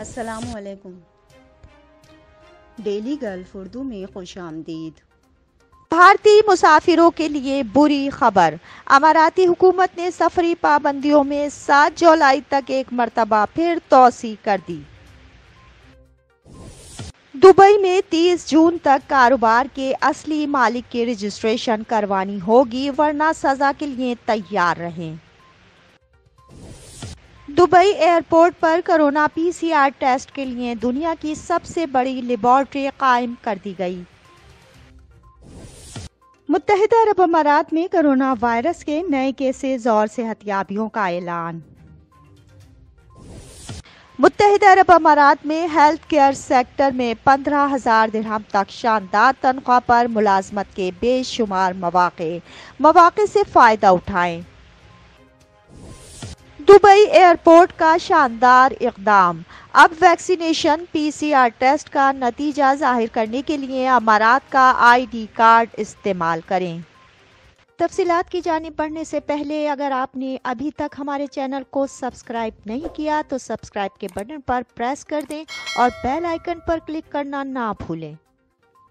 السلام علیکم۔ Daily golf Urdu میں خوش آمدید۔ بھارتی مسافروں کے لیے بری خبر، اماراتی حکومت نے سفری پابندیوں میں 7 جولائی تک ایک مرتبہ پھر توسیع کر دی۔ دبئی میں 30 جون تک کاروبار کے اصلی مالک کی رجسٹریشن کروانی ہوگی، ورنہ سزا کے لیے تیار رہیں۔ دبئی ایئرپورٹ پر کورونا PCR ٹیسٹ کے لیے دنیا کی سب سے بڑی لیبارٹری قائم کر دی گئی۔ متحدہ عرب امارات میں کورونا وائرس کے نئے کیسز اور صحتیابیوں کا اعلان۔ متحدہ عرب امارات میں ہیلتھ کیئر سیکٹر میں 15,000 درہم تک شاندار تنخواہ پر ملازمت کے بے شمار مواقع سے فائدہ اٹھائیں۔ دبئی ایئرپورٹ کا شاندار اقدام، اب ویکسینیشن PCR ٹیسٹ کا نتیجہ ظاہر کرنے کے لیے امارات کا ID کارڈ استعمال کریں۔ تفصیلات کی جانب بڑھنے سے پہلے اگر آپ نے ابھی تک ہمارے چینل کو سبسکرائب نہیں کیا تو سبسکرائب کے بٹن پر پریس کر دیں اور بیل آئیکن پر کلک کرنا نہ بھولیں۔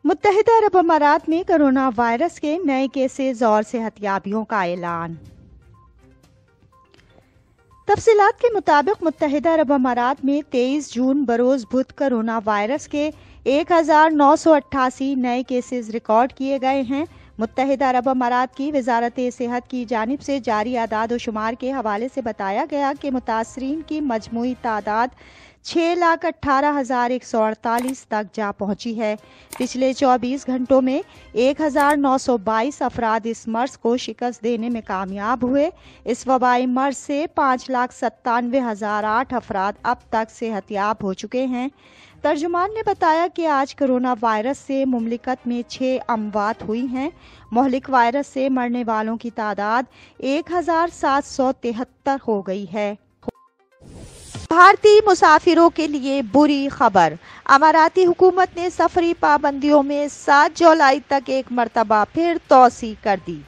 متحدہ عرب امارات میں کورونا وائرس کے نئے کیسز اور صحتیابیوں کا اعلان۔ تفصیلات کے مطابق متحدہ عرب امارات میں 23 جون بروز بدھ کورونا وائرس کے 1988 نئے کیسز ریکارڈ کیے گئے ہیں۔ متحدہ عرب امارات کی وزارت صحت کی جانب سے جاری اعداد و شمار کے حوالے سے بتایا گیا کہ متاثرین کی مجموعی تعداد 6,18,148 تک جا پہنچی ہے۔ پچھلے 24 گھنٹوں میں 1,922 افراد اس مرض کو شکست دینے میں کامیاب ہوئے۔ اس وبائی مرض سے 5,97,008 افراد اب تک صحت یاب ہو چکے ہیں۔ ترجمان نے بتایا کہ آج کورونا وائرس سے مملکت میں 6 اموات ہوئی ہیں۔ مہلک وائرس سے مرنے والوں کی تعداد 1,773 ہو گئی ہے۔ بھارتی مسافروں کے لیے بری خبر، اماراتی حکومت نے سفری پابندیوں میں 7 جولائی تک ایک مرتبہ پھر توسیع کر دی۔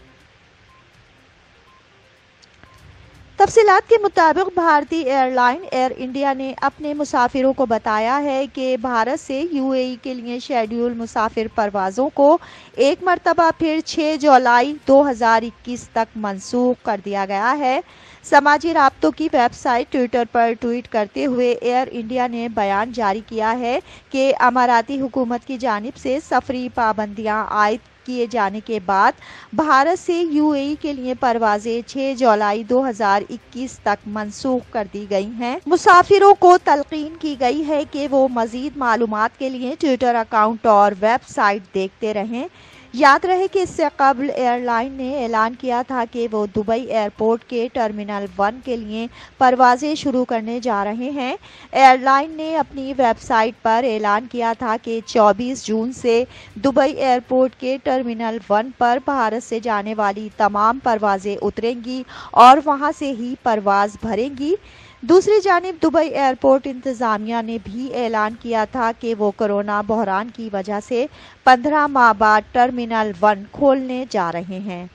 تفصیلات کے مطابق بھارتی ایئر لائن ایئر انڈیا نے اپنے مسافروں کو بتایا ہے کہ بھارت سے UAE کے لیے شیڈول مسافر پروازوں کو ایک مرتبہ پھر 6 جولائی 2021 تک منسوخ کر دیا گیا ہے۔ سماجی رابطوں کی ویب سائٹ ٹویٹر پر ٹویٹ کرتے ہوئے ایئر انڈیا نے بیان جاری کیا ہے کہ اماراتی حکومت کی جانب سے سفری پابندیاں عائد کیے جانے کے بعد بھارت سے UAE کے لیے پروازیں 6 جولائی 2021 تک منسوخ کر دی گئی ہیں۔ مسافروں کو تلقین کی گئی ہے کہ وہ مزید معلومات کے لیے ٹویٹر اکاؤنٹ اور ویب سائٹ دیکھتے رہیں۔ یاد رہے کہ اس سے قبل ایئر لائن نے اعلان کیا تھا کہ وہ دبئی ایئرپورٹ کے ٹرمینل 1 کے لیے پروازیں شروع کرنے جا رہے ہیں۔ ایئر لائن نے اپنی ویب سائٹ پر اعلان کیا تھا کہ 24 جون سے دبئی ایئرپورٹ کے ٹرمینل 1 پر بھارت سے جانے والی تمام پروازیں اتریں گی اور وہاں سے ہی پرواز بھریں گی۔ دوسری جانب دبئی ایئرپورٹ انتظامیہ نے بھی اعلان کیا تھا کہ وہ کورونا بحران کی وجہ سے 15 ماہ بعد ٹرمینل 1 کھولنے جا رہے ہیں۔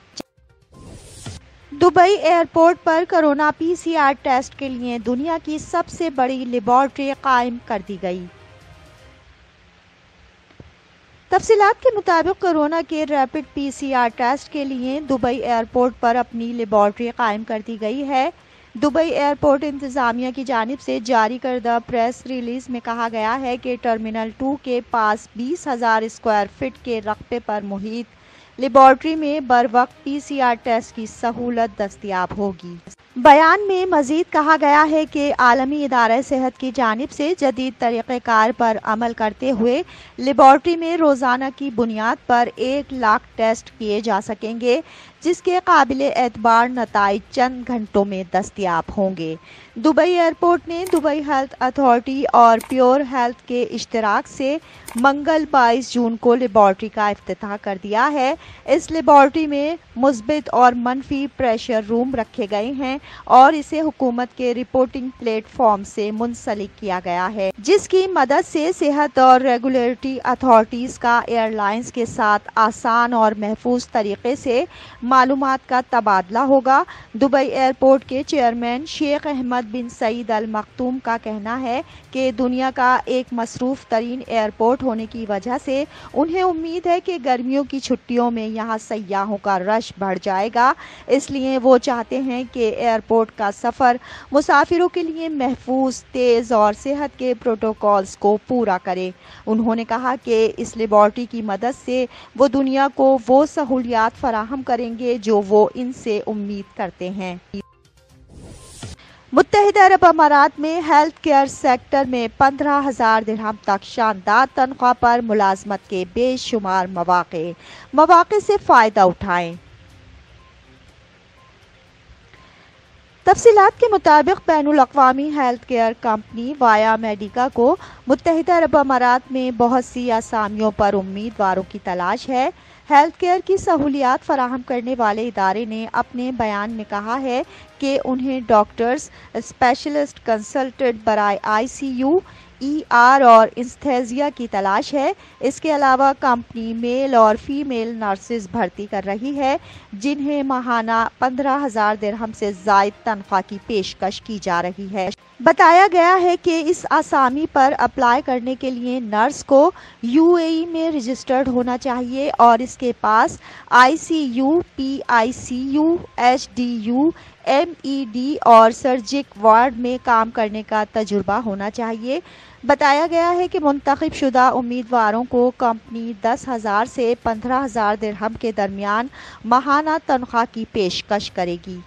دبئی ایئرپورٹ پر کورونا PCR ٹیسٹ کے لیے دنیا کی سب سے بڑی لیبارٹری قائم کر دی گئی۔ تفصیلات کے مطابق کورونا کے ریپڈ PCR ٹیسٹ کے لیے دبئی ایئرپورٹ پر اپنی لیبارٹری قائم کر دی گئی ہے۔ دبئی ایئرپورٹ انتظامیہ کی جانب سے جاری کردہ پریس ریلیز میں کہا گیا ہے کہ ٹرمینل 2 کے پاس 20,000 اسکوائر فٹ کے رقبے پر محیط لیبارٹری میں بروقت PCR ٹیسٹ کی سہولت دستیاب ہوگی۔ بیان میں مزید کہا گیا ہے کہ عالمی ادارہ صحت کی جانب سے جدید طریقہ کار پر عمل کرتے ہوئے لیبارٹری میں روزانہ کی بنیاد پر 1,00,000 ٹیسٹ کیے جا سکیں گے، جس کے قابل اعتبار نتائج چند گھنٹوں میں دستیاب ہوں گے۔ دبئی ایئرپورٹ نے دبئی ہیلتھ اتھارٹی اور پیور ہیلتھ کے اشتراک سے منگل 22 جون کو لیبارٹری کا افتتاح کر دیا ہے۔ اس لیبارٹری میں مثبت اور منفی پریشر روم رکھے گئے ہیں اور اسے حکومت کے رپورٹنگ پلیٹ فارم سے منسلک کیا گیا ہے، جس کی مدد سے صحت اور ریگولیٹری اتھارٹیز کا ایئر لائنز کے ساتھ آسان اور محفوظ طریقے سے معلومات کا تبادلہ ہوگا۔ دبئی ایئرپورٹ کے چیئرمین شیخ احمد بن سعید ال مختوم کا کہنا ہے کہ دنیا کا ایک مصروف ترین ایئرپورٹ ہونے کی وجہ سے انہیں امید ہے کہ گرمیوں کی چھٹیوں میں یہاں سیاحوں کا رش بڑھ جائے گا، اس لیے وہ چاہتے ہیں کہ ایئرپورٹ کا سفر مسافروں کے لیے محفوظ، تیز اور صحت کے پروٹوکولز کو پورا کرے۔ انہوں نے کہا کہ اس لیبارٹری کی مدد سے وہ دنیا کو وہ سہولیات فراہم کریں گے جو وہ ان سے امید کرتے ہیں۔ متحدہ عرب امارات میں ہیلتھ کیئر سیکٹر میں 15,000 درہم تک شاندار تنخواہ پر ملازمت کے بے شمار مواقع سے فائدہ اٹھائیں۔ تفصیلات کے مطابق بین الاقوامی ہیلتھ کیئر کمپنی وایا میڈیکا کو متحدہ عرب امارات میں بہت سی اسامیوں پر امیدواروں کی تلاش ہے۔ ہیلتھ کیئر کی سہولیات فراہم کرنے والے ادارے نے اپنے بیان میں کہا ہے کہ انہیں ڈاکٹرز، اسپیشلسٹ کنسلٹنٹ برائے ICU، ER اور انستھیزیا کی تلاش ہے۔ اس کے علاوہ کمپنی میل اور فیمیل نرسز بھرتی کر رہی ہے جنہیں ماہانہ 15,000 درہم سے زائد تنخواہ کی پیشکش کی جا رہی ہے۔ بتایا گیا ہے کہ اس آسامی پر اپلائی کرنے کے لیے نرس کو UAE میں رجسٹرڈ ہونا چاہیے اور اس کے پاس ICU، PICU، HDU، MED اور سرجک وارڈ میں کام کرنے کا تجربہ ہونا چاہیے۔ بتایا گیا ہے کہ منتخب شدہ امیدواروں کو کمپنی 10,000 سے 15,000 درہم کے درمیان ماہانہ تنخواہ کی پیشکش کرے گی۔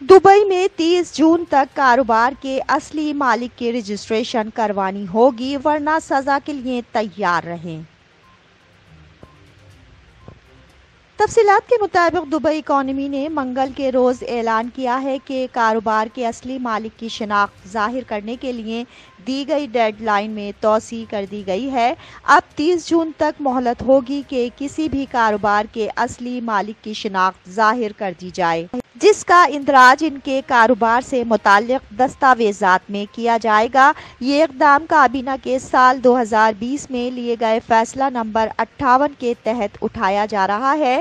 دبئی میں 30 جون تک کاروبار کے اصلی مالک کی رجسٹریشن کروانی ہوگی، ورنہ سزا کے لیے تیار رہیں۔ تفصیلات کے مطابق دبئی اکانومی نے منگل کے روز اعلان کیا ہے کہ کاروبار کے اصلی مالک کی شناخت ظاہر کرنے کے لیے دی گئی ڈیڈ لائن میں توسیع کر دی گئی ہے۔ اب 30 جون تک مہلت ہوگی کہ کسی بھی کاروبار کے اصلی مالک کی شناخت ظاہر کر دی جائے، جس کا اندراج ان کے کاروبار سے متعلق دستاویزات میں کیا جائے گا۔ یہ اقدام کابینہ کے سال 2020 میں لیے گئے فیصلہ نمبر 58 کے تحت اٹھایا جا رہا ہے۔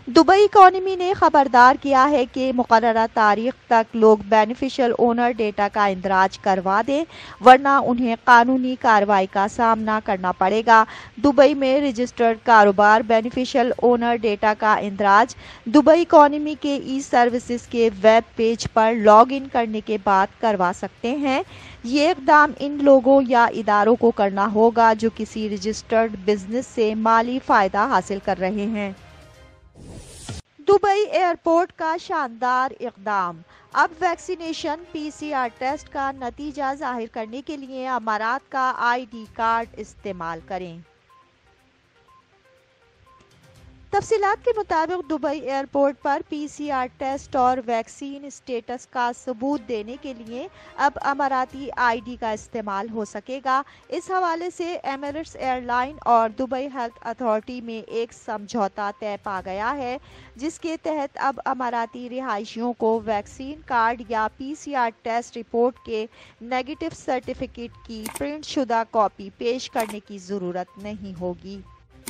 دبئی اکانومی نے خبردار کیا ہے کہ مقررہ تاریخ تک لوگ بینیفیشل اونر ڈیٹا کا اندراج کروا دیں، ورنہ انہیں قانونی کارروائی کا سامنا کرنا پڑے گا۔ دبئی میں رجسٹرڈ کاروبار بینیفیشل اونر ڈیٹا کا اندراج دبئی اکانومی کے ای-سروسز کے web page per log in کرنے کے بعد کروا سکتے ہیں۔ یہ اقدام ان لوگوں یا اداروں کو کرنا ہوگا جو کسی رجسٹرڈ بزنس سے مالی فائدہ حاصل کر رہے ہیں۔ دبئی ایئرپورٹ کا شاندار اقدام، اب ویکسینیشن PCR ٹیسٹ کا نتیجہ ظاہر کرنے کے لیے امارات کا ID کارڈ استعمال کریں۔ تفصیلات کے مطابق دبئی ایئرپورٹ پر PCR ٹیسٹ اور ویکسین اسٹیٹس کا ثبوت دینے کے لیے اب اماراتی ID کا استعمال ہو سکے گا۔ اس حوالے سے ایمریٹس ایئر لائن اور دبئی ہیلتھ اتھارٹی میں ایک سمجھوتا طے پا گیا ہے، جس کے تحت اب اماراتی رہائشیوں کو ویکسین کارڈ یا PCR ٹیسٹ رپورٹ کے نیگیٹو سرٹیفکیٹ کی پرنٹ شدہ کاپی پیش کرنے کی ضرورت نہیں ہوگی۔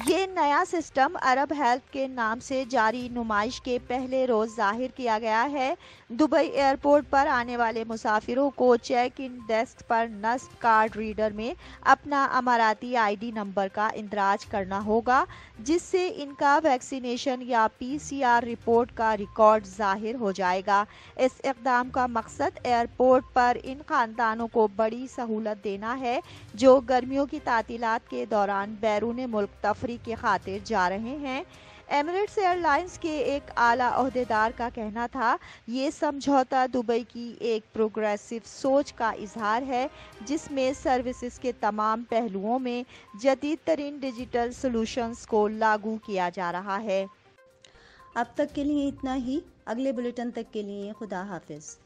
یہ نیا سسٹم عرب ہیلتھ کے نام سے جاری نمائش کے پہلے روز ظاہر کیا گیا ہے۔ دبئی ایئرپورٹ پر آنے والے مسافروں کو چیک ان ڈیسک پر نصب کارڈ ریڈر میں اپنا اماراتی ID نمبر کا اندراج کرنا ہوگا، جس سے ان کا ویکسینیشن یا PCR رپورٹ کا ریکارڈ ظاہر ہو جائے گا۔ اس اقدام کا مقصد ایئرپورٹ پر ان خاندانوں کو بڑی سہولت دینا ہے جو گرمیوں کی تعطیلات کے دوران بیرون ملک تفریح کی خاطر جا رہے ہیں۔ ایمریٹس ایئر لائنز کے ایک اعلیٰ عہدیدار کا کہنا تھا، یہ سمجھوتا دبئی کی ایک پروگریسو سوچ کا اظہار ہے جس میں سروسز کے تمام پہلوؤں میں جدید ترین ڈیجیٹل سلوشنز کو لاگو کیا جا رہا ہے۔ اب تک کے لیے اتنا ہی، اگلے بلیٹن تک کے لیے خدا حافظ۔